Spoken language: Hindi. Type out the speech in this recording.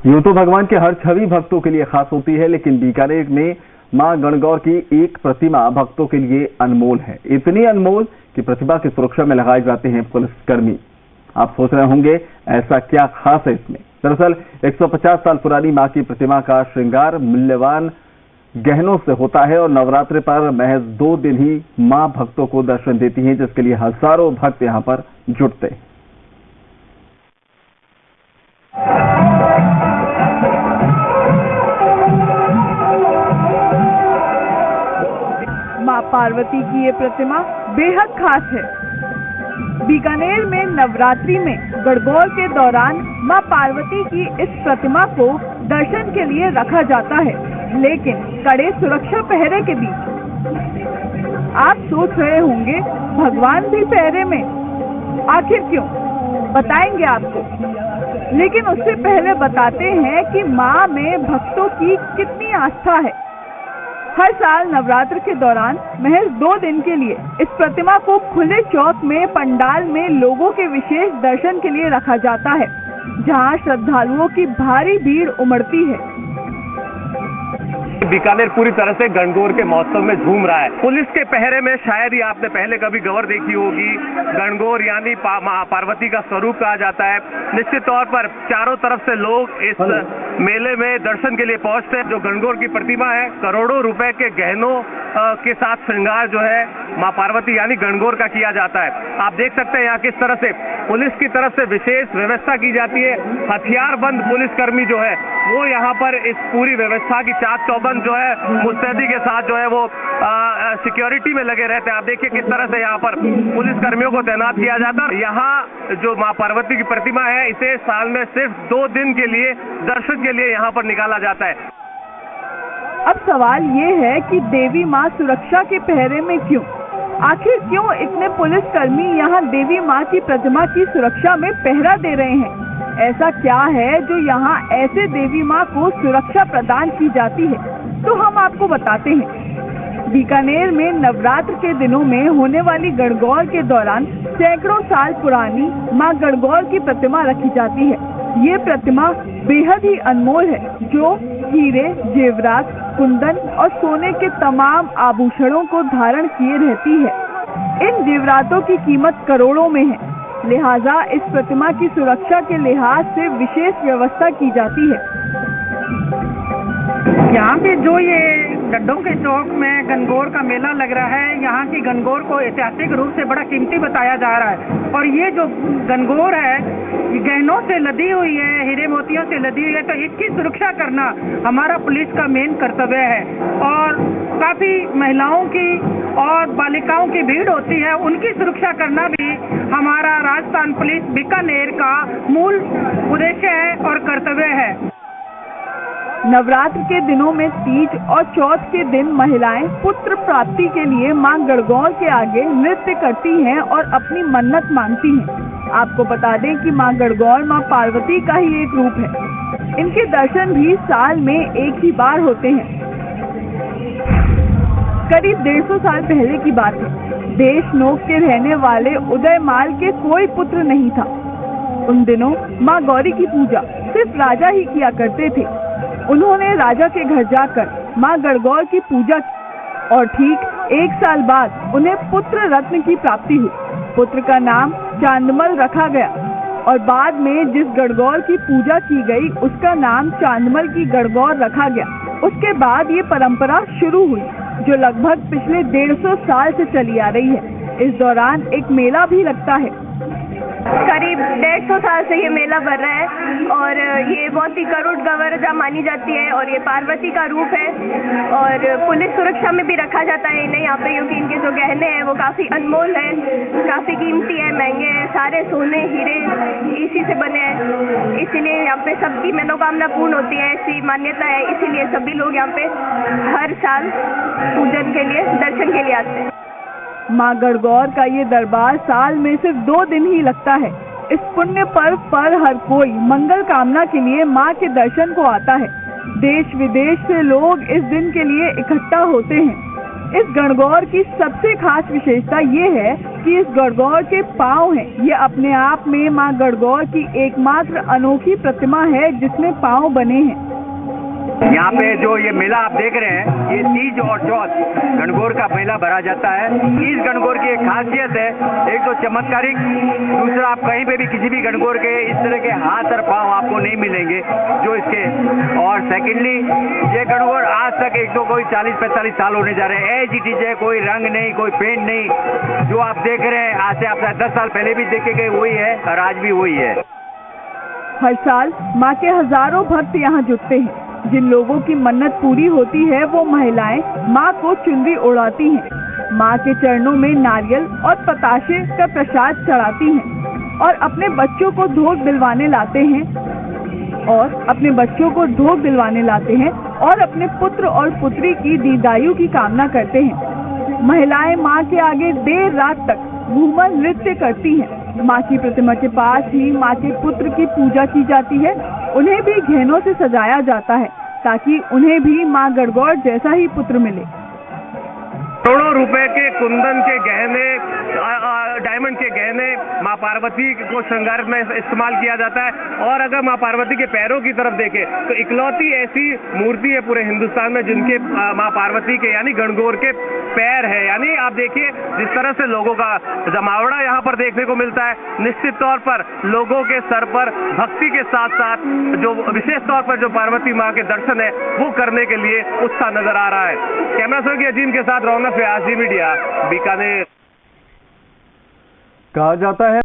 यूं तो भगवान की हर छवि भक्तों के लिए खास होती है, लेकिन बीकानेर में मां गणगौर की एक प्रतिमा भक्तों के लिए अनमोल है। इतनी अनमोल कि प्रतिमा की सुरक्षा में लगाए जाते हैं पुलिसकर्मी। आप सोच रहे होंगे ऐसा क्या खास है इसमें। दरअसल 150 साल पुरानी मां की प्रतिमा का श्रृंगार मूल्यवान गहनों से होता है और नवरात्रि पर महज 2 दिन ही मां भक्तों को दर्शन देती हैं, जिसके लिए हजारों भक्त यहां पर जुटते हैं। मां पार्वती की ये प्रतिमा बेहद खास है। बीकानेर में नवरात्रि में गणगौर के दौरान मां पार्वती की इस प्रतिमा को दर्शन के लिए रखा जाता है, लेकिन कड़े सुरक्षा पहरे के बीच। आप सोच रहे होंगे भगवान भी पहरे में, आखिर क्यों? बताएंगे आपको, लेकिन उससे पहले बताते हैं कि मां में भक्तों की कितनी आस्था है। हर साल नवरात्र के दौरान महज 2 दिन के लिए इस प्रतिमा को खुले चौक में पंडाल में लोगों के विशेष दर्शन के लिए रखा जाता है, जहां श्रद्धालुओं की भारी भीड़ उमड़ती है। बीकानेर पूरी तरह से गणगौर के महोत्सव में झूम रहा है। पुलिस के पहरे में शायद ही आपने पहले कभी गौर देखी होगी। गणगौर यानी मां पार्वती का स्वरूप कहा जाता है। निश्चित तौर पर चारों तरफ से लोग इस मेले में दर्शन के लिए पहुंचते हैं। जो गणगौर की प्रतिमा है, करोड़ों रुपए के गहनों के साथ श्रृंगार जो है मां पार्वती यानी गणगौर का किया जाता है। आप देख सकते हैं यहाँ किस तरह से पुलिस की तरफ से विशेष व्यवस्था की जाती है। हथियारबंद पुलिसकर्मी जो है वो यहाँ पर इस पूरी व्यवस्था की चाक चौबंद जो है मुस्तैदी के साथ जो है वो सिक्योरिटी में लगे रहते हैं। आप देखिए किस तरह से यहाँ पर पुलिसकर्मियों को तैनात किया जाता है। यहाँ जो मां पार्वती की प्रतिमा है, इसे साल में सिर्फ 2 दिन के लिए दर्शन के लिए यहाँ पर निकाला जाता है। अब सवाल ये है कि देवी मां सुरक्षा के पहरे में क्यों? आखिर क्यों इतने पुलिसकर्मी यहाँ देवी मां की प्रतिमा की सुरक्षा में पहरा दे रहे हैं? ऐसा क्या है जो यहाँ ऐसे देवी मां को सुरक्षा प्रदान की जाती है? तो हम आपको बताते हैं। बीकानेर में नवरात्र के दिनों में होने वाली गणगौर के दौरान सैकड़ों साल पुरानी मां गणगौर की प्रतिमा रखी जाती है। ये प्रतिमा बेहद ही अनमोल है, जो हीरे, जेवरात, कुंदन और सोने के तमाम आभूषणों को धारण किए रहती है। इन जेवरातों की कीमत करोड़ों में है, लिहाजा इस प्रतिमा की सुरक्षा के लिहाज से विशेष व्यवस्था की जाती है। यहाँ पे जो ये गड्ढों के चौक में गणगौर का मेला लग रहा है, यहाँ की गणगौर को ऐतिहासिक रूप से बड़ा कीमती बताया जा रहा है। और ये जो गणगौर है ये गहनों से लदी हुई है, हीरे मोतियों से लदी हुई है, तो इसकी सुरक्षा करना हमारा पुलिस का मेन कर्तव्य है। और काफी महिलाओं की और बालिकाओं की भीड़ होती है, उनकी सुरक्षा करना भी हमारा राजस्थान पुलिस बीकानेर का मूल उद्देश्य है और कर्तव्य है। नवरात्र के दिनों में तीज और चौथ के दिन महिलाएं पुत्र प्राप्ति के लिए मां गणगौर के आगे नृत्य करती हैं और अपनी मन्नत मांगती हैं। आपको बता दें कि मां गणगौर मां पार्वती का ही एक रूप है। इनके दर्शन भी साल में एक ही बार होते हैं। करीब 150 साल पहले की बात है। देशनोक के रहने वाले उदयमाल के कोई पुत्र नहीं था। उन दिनों मां गौरी की पूजा सिर्फ राजा ही किया करते थे। उन्होंने राजा के घर जाकर मां गणगौर की पूजा की और ठीक 1 साल बाद उन्हें पुत्र रत्न की प्राप्ति हुई। पुत्र का नाम चांदमल रखा गया और बाद में जिस गणगौर की पूजा की गई उसका नाम चांदमल की गणगौर रखा गया। उसके बाद ये परंपरा शुरू हुई, जो लगभग पिछले 150 साल से चली आ रही है। इस दौरान एक मेला भी लगता है। करीब 150 साल से ये मेला भर रहा है और ये बहुत ही करुण गवर्जा मानी जाती है और ये पार्वती का रूप है। और पुलिस सुरक्षा में भी रखा जाता है इन्हें यहाँ पे, क्योंकि इनके जो गहने हैं वो काफ़ी अनमोल हैं, काफ़ी कीमती है, महंगे हैं, सारे सोने हीरे इसी से बने हैं। इसीलिए यहाँ पे सबकी मनोकामना पूर्ण होती है, ऐसी मान्यता है। इसीलिए सभी लोग यहाँ पे हर साल पूजन के लिए, दर्शन के लिए आते हैं। मां गणगौर का ये दरबार साल में सिर्फ 2 दिन ही लगता है। इस पुण्य पर्व पर हर कोई मंगल कामना के लिए मां के दर्शन को आता है। देश विदेश से लोग इस दिन के लिए इकट्ठा होते हैं। इस गणगौर की सबसे खास विशेषता ये है कि इस गणगौर के पांव हैं। ये अपने आप में मां गणगौर की एकमात्र अनोखी प्रतिमा है जिसमें पांव बने हैं। यहाँ पे जो ये मेला आप देख रहे हैं, ये तीज और चौथ गणगौर का मेला भरा जाता है। इस गणगौर की एक खासियत है, एक तो चमत्कारिक, दूसरा आप कहीं पे भी किसी भी गणगौर के इस तरह के हाथ और पांव आपको नहीं मिलेंगे जो इसके, और सेकेंडली ये गणगौर आज तक एक तो कोई 40-45 साल होने जा रहे हैं, एज इट इज है, कोई रंग नहीं, कोई पेंट नहीं। जो आप देख रहे हैं आज से आप 10 साल पहले भी देखे गए वही है और आज भी वही है। हर साल मां के हजारों भक्त यहाँ जुटते हैं। जिन लोगों की मन्नत पूरी होती है वो महिलाएं मां को चुनरी ओढ़ाती हैं, मां के चरणों में नारियल और पताशे का प्रसाद चढ़ाती हैं और अपने बच्चों को ढोक दिलवाने लाते हैं और अपने पुत्र और पुत्री की दीर्घायु की कामना करते हैं। महिलाएं मां के आगे देर रात तक घूमर नृत्य करती हैं। मां की प्रतिमा के पास ही मां के पुत्र की पूजा की जाती है। उन्हें भी गहनों से सजाया जाता है ताकि उन्हें भी मां गणगौर जैसा ही पुत्र मिले। करोड़ों रुपए के कुंदन के गहने, डायमंड के गहने मां पार्वती को श्रृंगार में इस्तेमाल किया जाता है। और अगर मां पार्वती के पैरों की तरफ देखें तो इकलौती ऐसी मूर्ति है पूरे हिंदुस्तान में जिनके मां पार्वती के यानी गणगौर के पैर है। यानी आप देखिए जिस तरह से लोगों का जमावड़ा यहाँ पर देखने को मिलता है, निश्चित तौर पर लोगों के सर पर भक्ति के साथ साथ जो विशेष तौर पर जो पार्वती माँ के दर्शन है वो करने के लिए उत्साह नजर आ रहा है। कैमरा पर्सन की अजीम के साथ रौनक व्यास, जी मीडिया, बीकानेर। कहा जाता है